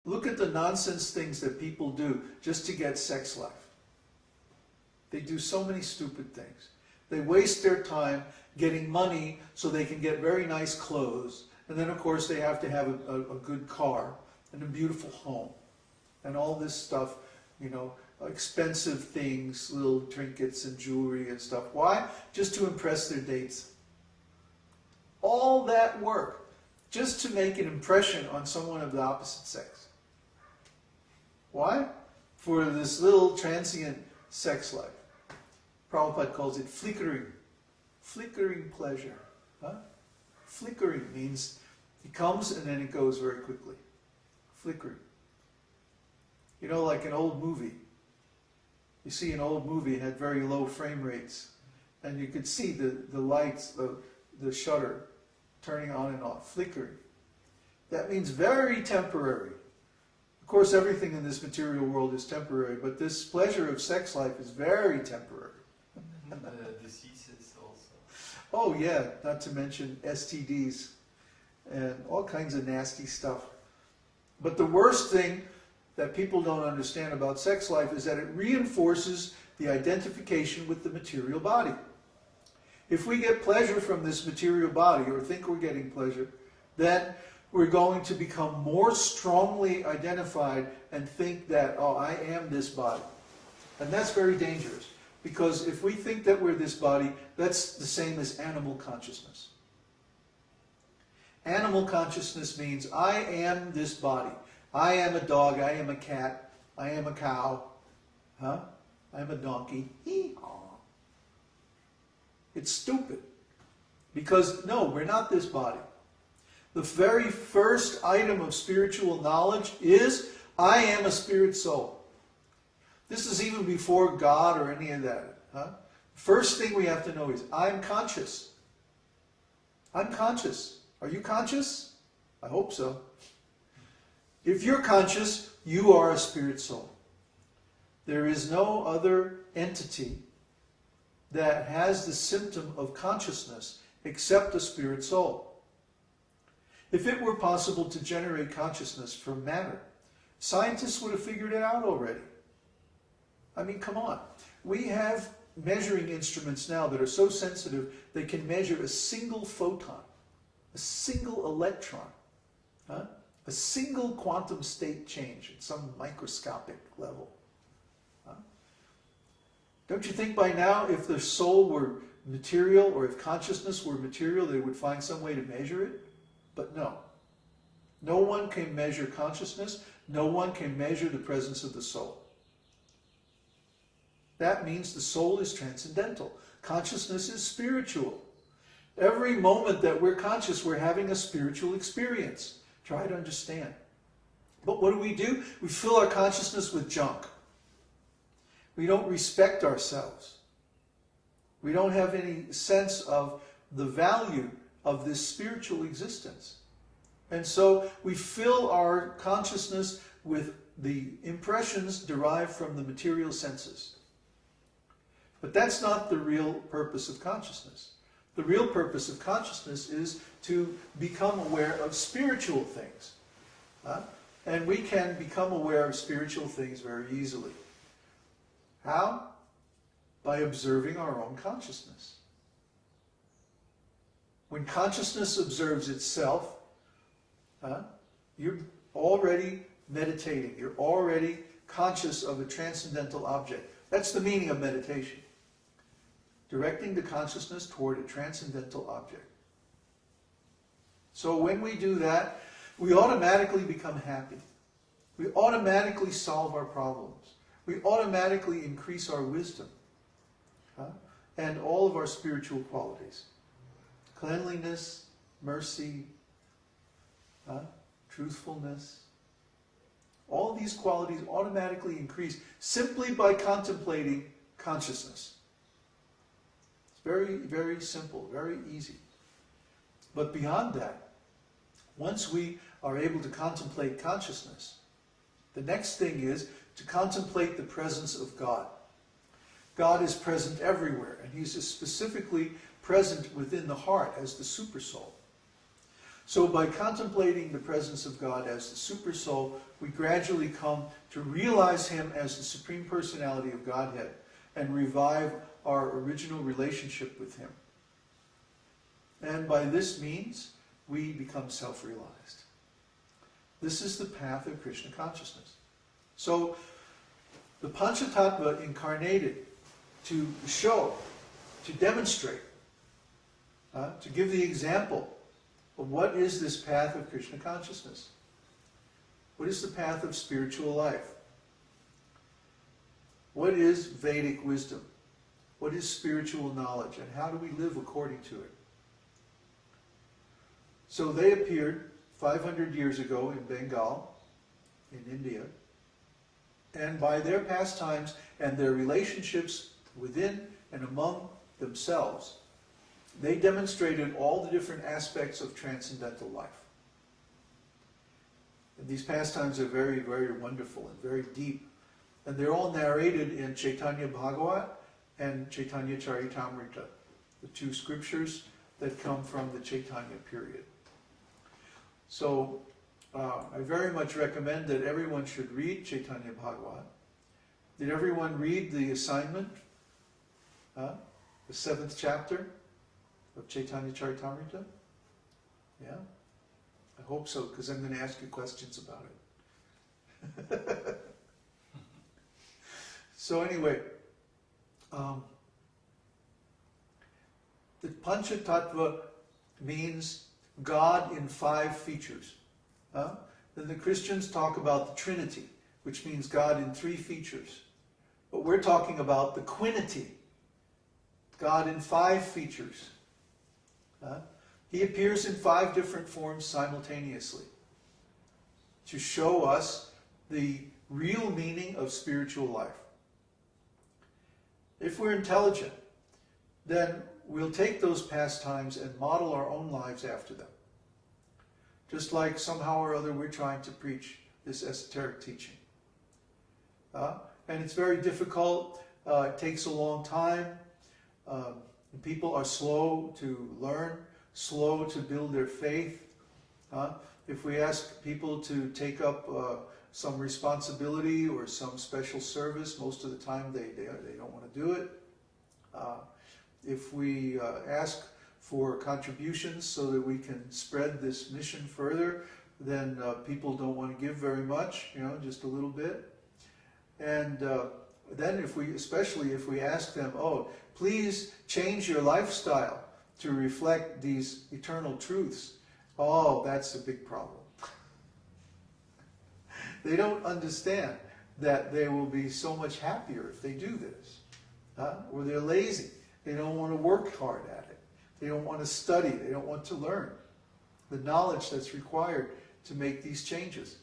Look at the nonsense things that people do just to get sex life. They do so many stupid things. They waste their time getting money so they can get very nice clothes. And then, of course, they have to have a good car and a beautiful home. And all this stuff, you know, expensive things, little trinkets and jewelry and stuff. Why? Just to impress their dates. All that work just to make an impression on someone of the opposite sex. Why? For this little transient sex life. Prabhupada calls it flickering. Flickering pleasure. Huh? Flickering means it comes and then it goes very quickly. Flickering. You know, like an old movie. You see an old movie, it had very low frame rates. And you could see the lights, the shutter turning on and off, flickering. That means very temporary. Of course, everything in this material world is temporary, but this pleasure of sex life is very temporary. Diseases also. Oh yeah, not to mention STDs and all kinds of nasty stuff. But the worst thing that people don't understand about sex life is that it reinforces the identification with the material body. If we get pleasure from this material body, or think we're getting pleasure, then we're going to become more strongly identified and think that, oh, I am this body. And that's very dangerous, because if we think that we're this body, that's the same as animal consciousness. Animal consciousness means I am this body. I am a dog, I am a cat, I am a cow, huh? I am a donkey. Hee-haw. It's stupid. Because, no, we're not this body. The very first item of spiritual knowledge is, I am a spirit soul. This is even before God or any of that. Huh? First thing we have to know is, I'm conscious. I'm conscious. Are you conscious? I hope so. If you're conscious, you are a spirit soul. There is no other entity that has the symptom of consciousness except a spirit soul. If it were possible to generate consciousness from matter, scientists would have figured it out already. I mean, come on. We have measuring instruments now that are so sensitive they can measure a single photon, a single electron, huh? A single quantum state change at some microscopic level. Huh? Don't you think by now, if the soul were material, or if consciousness were material, they would find some way to measure it? But no. No one can measure consciousness. No one can measure the presence of the soul. That means the soul is transcendental. Consciousness is spiritual. Every moment that we're conscious, we're having a spiritual experience. Try to understand. But what do? We fill our consciousness with junk. We don't respect ourselves. We don't have any sense of the value of this spiritual existence. And so we fill our consciousness with the impressions derived from the material senses. But that's not the real purpose of consciousness. The real purpose of consciousness is to become aware of spiritual things. And we can become aware of spiritual things very easily. How? By observing our own consciousness. When consciousness observes itself, you're already meditating. You're already conscious of a transcendental object. That's the meaning of meditation. Directing the consciousness toward a transcendental object. So when we do that, we automatically become happy. We automatically solve our problems. We automatically increase our wisdom. And all of our spiritual qualities. Cleanliness, mercy, truthfulness. All these qualities automatically increase simply by contemplating consciousness. It's very, very simple, very easy. But beyond that, once we are able to contemplate consciousness, the next thing is to contemplate the presence of God. God is present everywhere, and He's specifically present within the heart as the super soul. So by contemplating the presence of God as the Super Soul, we gradually come to realize Him as the Supreme Personality of Godhead and revive our original relationship with Him. And by this means, we become self-realized. This is the path of Krishna consciousness. So, the Pancha-tattva incarnated to show, to demonstrate, to give the example of what is this path of Krishna consciousness. What is the path of spiritual life? What is Vedic wisdom? What is spiritual knowledge? And how do we live according to it? So they appeared 500 years ago in Bengal, in India, and by their pastimes and their relationships within and among themselves, they demonstrated all the different aspects of transcendental life. And these pastimes are very, very wonderful and very deep. And they're all narrated in Chaitanya Bhagavat and Caitanya-caritāmṛta, the two scriptures that come from the Chaitanya period. So, I very much recommend that everyone should read Chaitanya Bhagavat. Did everyone read the assignment? The 7th chapter of Caitanya-caritāmṛta? Yeah? I hope so, because I'm going to ask you questions about it. So anyway, the Pancha-tattva means God in 5 features. Then the Christians talk about the Trinity, which means God in 3 features. But we're talking about the Quinity, God in 5 features. He appears in 5 different forms simultaneously to show us the real meaning of spiritual life. If we're intelligent, then we'll take those pastimes and model our own lives after them. Just like somehow or other we're trying to preach this esoteric teaching. And it's very difficult, it takes a long time, people are slow to learn, slow to build their faith. If we ask people to take up some responsibility or some special service, most of the time they don't want to do it. If we ask for contributions so that we can spread this mission further, then people don't want to give very much, just a little bit. And then especially if we ask them, oh, please change your lifestyle to reflect these eternal truths, oh, that's a big problem. They don't understand that they will be so much happier if they do this. Or they're lazy. They don't want to work hard at it. They don't want to study. They don't want to learn the knowledge that's required to make these changes.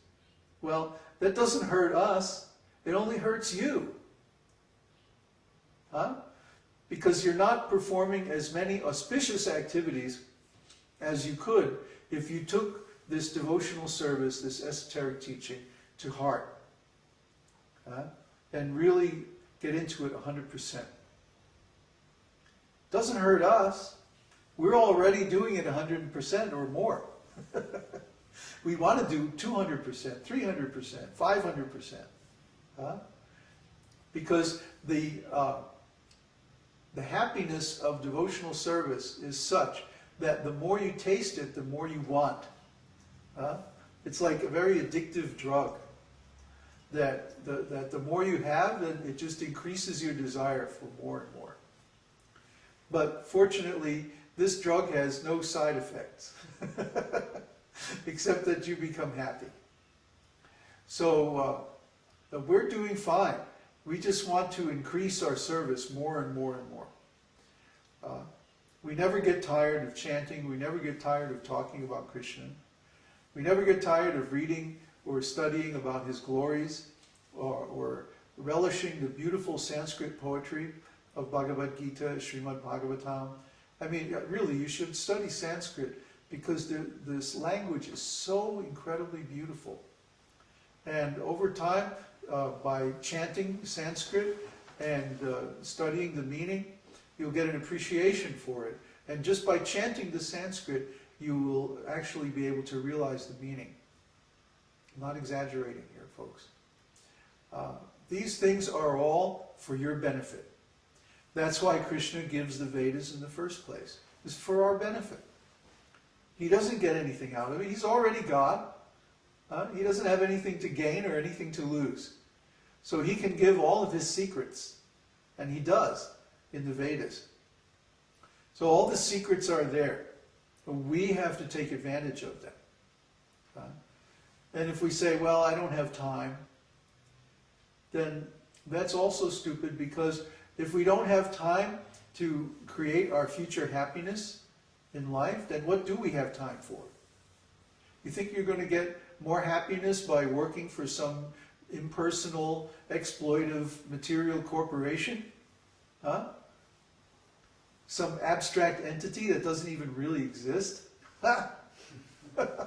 Well, that doesn't hurt us. It only hurts you. Because you're not performing as many auspicious activities as you could if you took this devotional service, this esoteric teaching, to heart. And really get into it 100%. Doesn't hurt us. We're already doing it 100% or more. We want to do 200%, 300%, 500%. Because the happiness of devotional service is such that the more you taste it, the more you want. It's like a very addictive drug. That the more you have, then it just increases your desire for more and more. But fortunately, this drug has no side effects, except that you become happy. So we're doing fine. We just want to increase our service more and more and more. We never get tired of chanting. We never get tired of talking about Krishna. We never get tired of reading or studying about his glories, or relishing the beautiful Sanskrit poetry of Bhagavad Gita, Srimad Bhagavatam. I mean, really, you should study Sanskrit because this language is so incredibly beautiful. And over time, by chanting Sanskrit and studying the meaning, you'll get an appreciation for it. And just by chanting the Sanskrit, you will actually be able to realize the meaning. I'm not exaggerating here, folks. These things are all for your benefit. That's why Krishna gives the Vedas in the first place. It's for our benefit. He doesn't get anything out of it. He's already God. He doesn't have anything to gain or anything to lose. So he can give all of his secrets. And he does in the Vedas. So all the secrets are there. We have to take advantage of them. And if we say, well, I don't have time, then that's also stupid, because if we don't have time to create our future happiness in life, then what do we have time for? You think you're going to get more happiness by working for some impersonal, exploitive, material corporation? Huh? Some abstract entity that doesn't even really exist?